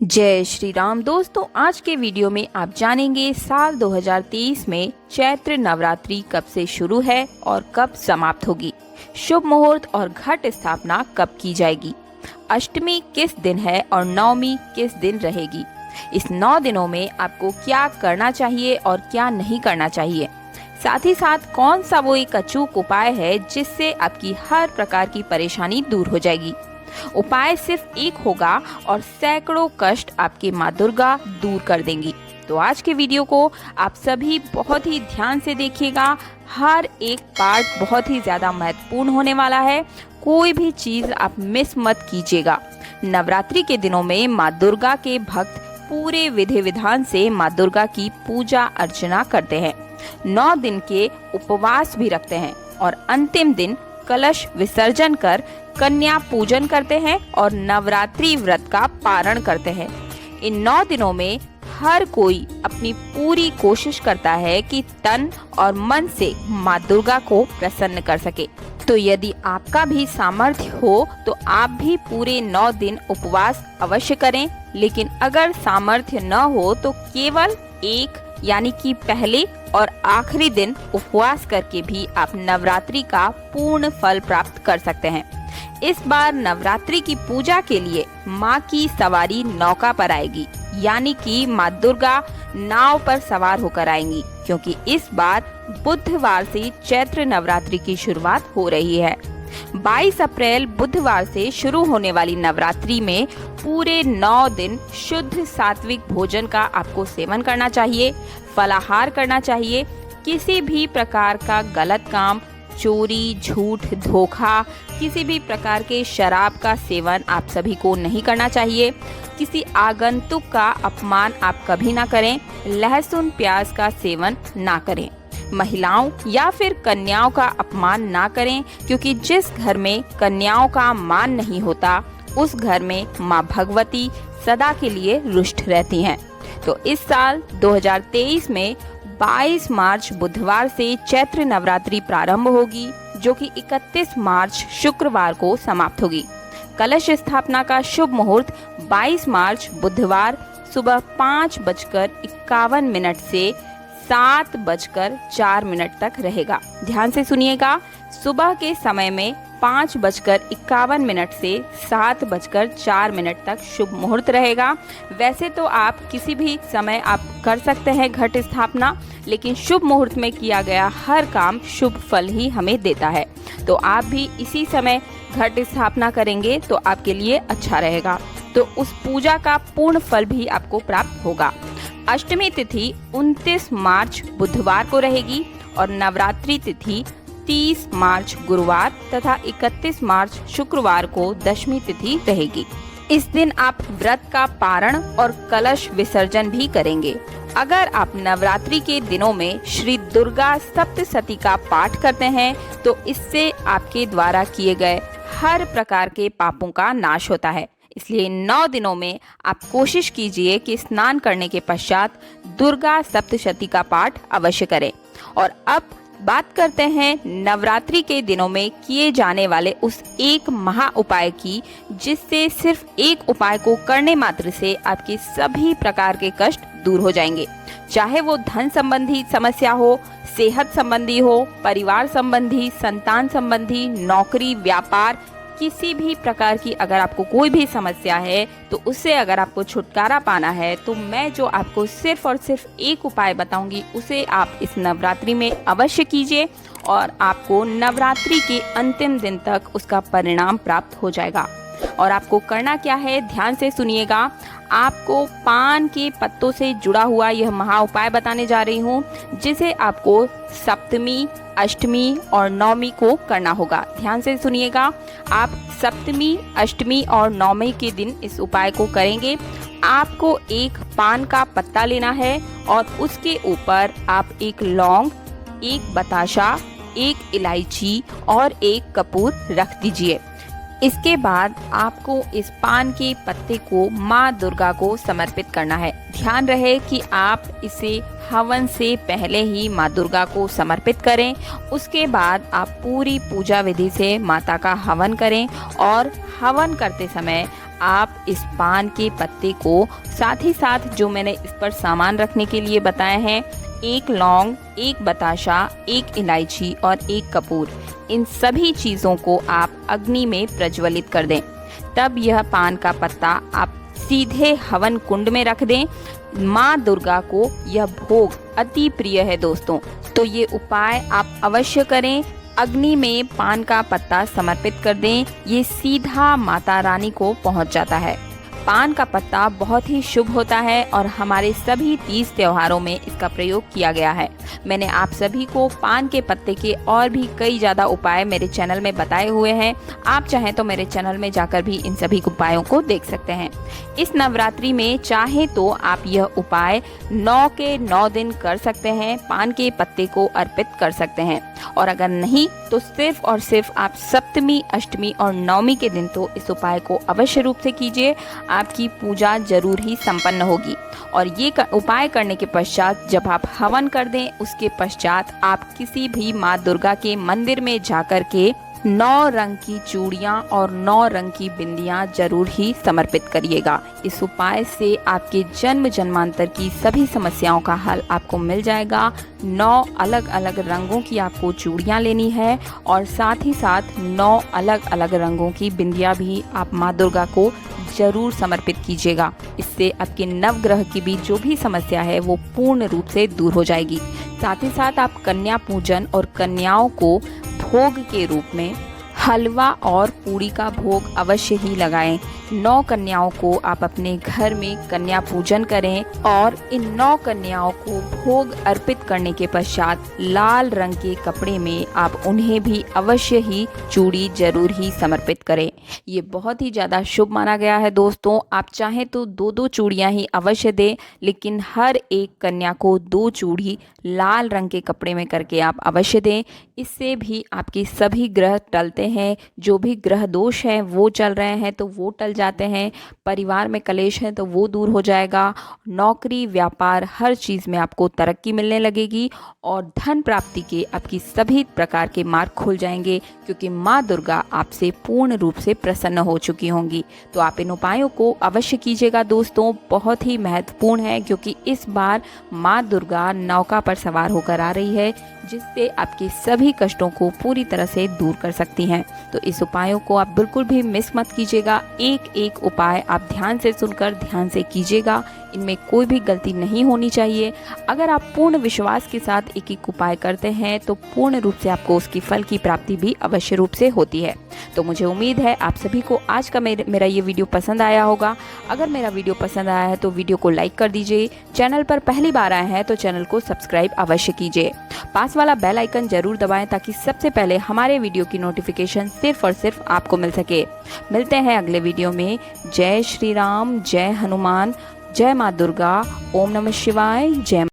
जय श्री राम। दोस्तों, आज के वीडियो में आप जानेंगे साल 2023 में चैत्र नवरात्रि कब से शुरू है और कब समाप्त होगी, शुभ मुहूर्त और घट स्थापना कब की जाएगी, अष्टमी किस दिन है और नवमी किस दिन रहेगी। इस 9 दिनों में आपको क्या करना चाहिए और क्या नहीं करना चाहिए, साथ ही साथ कौन सा वो एक अचूक उपाय है जिससे आपकी हर प्रकार की परेशानी दूर हो जाएगी। उपाय सिर्फ एक होगा और सैकड़ों कष्ट आपके माँ दुर्गा दूर कर देंगी। तो आज के वीडियो को आप सभी बहुत ही ध्यान से देखिएगा। हर एक पार्ट बहुत ही ज्यादा महत्वपूर्ण होने वाला है, कोई भी चीज आप मिस मत कीजिएगा। नवरात्रि के दिनों में माँ दुर्गा के भक्त पूरे विधि विधान से माँ दुर्गा की पूजा अर्चना करते हैं, 9 दिन के उपवास भी रखते हैं और अंतिम दिन कलश विसर्जन कर कन्या पूजन करते हैं और नवरात्रि व्रत का पारण करते हैं। इन 9 दिनों में हर कोई अपनी पूरी कोशिश करता है कि तन और मन से माँ दुर्गा को प्रसन्न कर सके। तो यदि आपका भी सामर्थ्य हो तो आप भी पूरे 9 दिन उपवास अवश्य करें, लेकिन अगर सामर्थ्य न हो तो केवल एक यानी कि पहले और आखिरी दिन उपवास करके भी आप नवरात्रि का पूर्ण फल प्राप्त कर सकते हैं। इस बार नवरात्रि की पूजा के लिए माँ की सवारी नौका पर आएगी, यानी कि माँ दुर्गा नाव पर सवार होकर आएंगी, क्योंकि इस बार बुधवार से चैत्र नवरात्रि की शुरुआत हो रही है। 22 अप्रैल बुधवार से शुरू होने वाली नवरात्रि में पूरे 9 दिन शुद्ध सात्विक भोजन का आपको सेवन करना चाहिए, फलाहार करना चाहिए। किसी भी प्रकार का गलत काम, चोरी, झूठ, धोखा, किसी भी प्रकार के शराब का सेवन आप सभी को नहीं करना चाहिए। किसी आगंतुक का अपमान आप कभी ना करें। लहसुन प्याज का सेवन ना करें। महिलाओं या फिर कन्याओं का अपमान ना करें, क्योंकि जिस घर में कन्याओं का मान नहीं होता उस घर में माँ भगवती सदा के लिए रुष्ट रहती हैं। तो इस साल 2023 में 22 मार्च बुधवार से चैत्र नवरात्रि प्रारंभ होगी, जो कि 31 मार्च शुक्रवार को समाप्त होगी। कलश स्थापना का शुभ मुहूर्त 22 मार्च बुधवार सुबह 5:51 से 7:04 तक रहेगा। ध्यान से सुनिएगा, सुबह के समय में 5:51 से 7:04 तक शुभ मुहूर्त रहेगा। वैसे तो आप किसी भी समय आप कर सकते हैं घट स्थापना, लेकिन शुभ मुहूर्त में किया गया हर काम शुभ फल ही हमें देता है। तो आप भी इसी समय घट स्थापना करेंगे तो आपके लिए अच्छा रहेगा, तो उस पूजा का पूर्ण फल भी आपको प्राप्त होगा। अष्टमी तिथि 29 मार्च बुधवार को रहेगी और नवरात्रि तिथि 30 मार्च गुरुवार तथा 31 मार्च शुक्रवार को दशमी तिथि रहेगी। इस दिन आप व्रत का पारण और कलश विसर्जन भी करेंगे। अगर आप नवरात्रि के दिनों में श्री दुर्गा सप्तशती का पाठ करते हैं तो इससे आपके द्वारा किए गए हर प्रकार के पापों का नाश होता है। इसलिए 9 दिनों में आप कोशिश कीजिए कि स्नान करने के पश्चात दुर्गा सप्तशती का पाठ अवश्य करें। और अब बात करते हैं नवरात्रि के दिनों में किए जाने वाले उस एक महा उपाय की, जिससे सिर्फ एक उपाय को करने मात्र से आपके सभी प्रकार के कष्ट दूर हो जाएंगे। चाहे वो धन संबंधी समस्या हो, सेहत संबंधी हो, परिवार संबंधी, संतान संबंधी, नौकरी, व्यापार, किसी भी प्रकार की अगर आपको कोई भी समस्या है तो उससे अगर आपको छुटकारा पाना है तो मैं जो आपको सिर्फ और सिर्फ एक उपाय बताऊंगी उसे आप इस नवरात्रि में अवश्य कीजिए और आपको नवरात्रि के अंतिम दिन तक उसका परिणाम प्राप्त हो जाएगा। और आपको करना क्या है, ध्यान से सुनिएगा। आपको पान के पत्तों से जुड़ा हुआ यह महा उपाय बताने जा रही हूँ, जिसे आपको सप्तमी, अष्टमी और नवमी को करना होगा। ध्यान से सुनिएगा, आप सप्तमी, अष्टमी और नवमी के दिन इस उपाय को करेंगे। आपको एक पान का पत्ता लेना है और उसके ऊपर आप एक लौंग, एक बताशा, एक इलायची और एक कपूर रख दीजिए। इसके बाद आपको इस पान के पत्ते को माँ दुर्गा को समर्पित करना है। ध्यान रहे कि आप इसे हवन से पहले ही माँ दुर्गा को समर्पित करें। उसके बाद आप पूरी पूजा विधि से माता का हवन करें और हवन करते समय आप इस पान के पत्ते को साथ ही साथ जो मैंने इस पर सामान रखने के लिए बताए हैं, 1 लौंग, 1 बताशा, 1 इलायची और 1 कपूर, इन सभी चीज़ों को आप अग्नि में प्रज्वलित कर दें। तब यह पान का पत्ता आप सीधे हवन कुंड में रख दें। माँ दुर्गा को यह भोग अति प्रिय है दोस्तों, तो ये उपाय आप अवश्य करें। अग्नि में पान का पत्ता समर्पित कर दें, ये सीधा माता रानी को पहुंच जाता है। पान का पत्ता बहुत ही शुभ होता है और हमारे सभी तीज त्योहारों में इसका प्रयोग किया गया है। मैंने आप सभी को पान के पत्ते के और भी कई ज़्यादा उपाय मेरे चैनल में बताए हुए हैं। आप चाहें तो मेरे चैनल में जाकर भी इन सभी उपायों को देख सकते हैं। इस नवरात्रि में चाहे तो आप यह उपाय 9 के 9 दिन कर सकते हैं, पान के पत्ते को अर्पित कर सकते हैं। और अगर नहीं तो सिर्फ और सिर्फ आप सप्तमी, अष्टमी और नवमी के दिन तो इस उपाय को अवश्य रूप से कीजिए। आपकी पूजा जरूर ही संपन्न होगी। और ये उपाय करने के पश्चात जब आप हवन कर दें, उसके पश्चात आप किसी भी माँ दुर्गा के मंदिर में जाकर के 9 रंग की चूड़ियाँ और 9 रंग की बिंदियाँ जरूर ही समर्पित करिएगा। इस उपाय से आपके जन्म जन्मांतर की सभी समस्याओं का हल आपको मिल जाएगा। 9 अलग अलग रंगों की आपको चूड़ियाँ लेनी है और साथ ही साथ 9 अलग अलग रंगों की बिंदियाँ भी आप माँ दुर्गा को जरूर समर्पित कीजिएगा। इससे आपके नवग्रह की भी जो भी समस्या है वो पूर्ण रूप से दूर हो जाएगी। साथ ही साथ आप कन्या पूजन और कन्याओं को भोग के रूप में हलवा और पूरी का भोग अवश्य ही लगाएं। 9 कन्याओं को आप अपने घर में कन्या पूजन करें और इन 9 कन्याओं को भोग अर्पित करने के पश्चात लाल रंग के कपड़े में आप उन्हें भी अवश्य ही चूड़ी जरूर ही समर्पित करें। ये बहुत ही ज़्यादा शुभ माना गया है दोस्तों। आप चाहें तो 2-2 चूड़ियाँ ही अवश्य दें, लेकिन हर एक कन्या को 2 चूड़ी लाल रंग के कपड़े में करके आप अवश्य दें। इससे भी आपके सभी ग्रह टलते हैं। जो भी ग्रह दोष हैं वो चल रहे हैं तो वो टल जाते हैं। परिवार में कलेश है तो वो दूर हो जाएगा। नौकरी, व्यापार, हर चीज़ में आपको तरक्की मिलने लगेगी और धन प्राप्ति के आपकी सभी प्रकार के मार्ग खुल जाएंगे, क्योंकि माँ दुर्गा आपसे पूर्ण रूप से प्रसन्न हो चुकी होंगी। तो आप इन उपायों को अवश्य कीजिएगा दोस्तों। बहुत ही महत्वपूर्ण है, क्योंकि इस बार माँ दुर्गा नौका पर सवार होकर आ रही है, जिससे आपके सभी कष्टों को पूरी तरह से दूर कर सकती हैं। तो इस उपायों को आप बिल्कुल भी मिस मत कीजिएगा। एक एक उपाय आप ध्यान से सुनकर ध्यान से कीजिएगा। इनमें कोई भी गलती नहीं होनी चाहिए। अगर आप पूर्ण विश्वास के साथ एक एक उपाय करते हैं तो पूर्ण रूप से आपको उसकी फल की प्राप्ति भी अवश्य रूप से होती है। तो मुझे उम्मीद है आप सभी को आज का मेरा ये वीडियो पसंद आया होगा। अगर मेरा वीडियो पसंद आया है तो वीडियो को लाइक कर दीजिए। चैनल पर पहली बार आए हैं तो चैनल को सब्सक्राइब अवश्य कीजिए। पास वाला बेल आइकन जरूर दबाएं ताकि सबसे पहले हमारे वीडियो की नोटिफिकेशन सिर्फ और सिर्फ आपको मिल सके। मिलते हैं अगले वीडियो में। जय श्री राम, जय हनुमान, जय माँ दुर्गा, ओम नमः शिवाय, जय।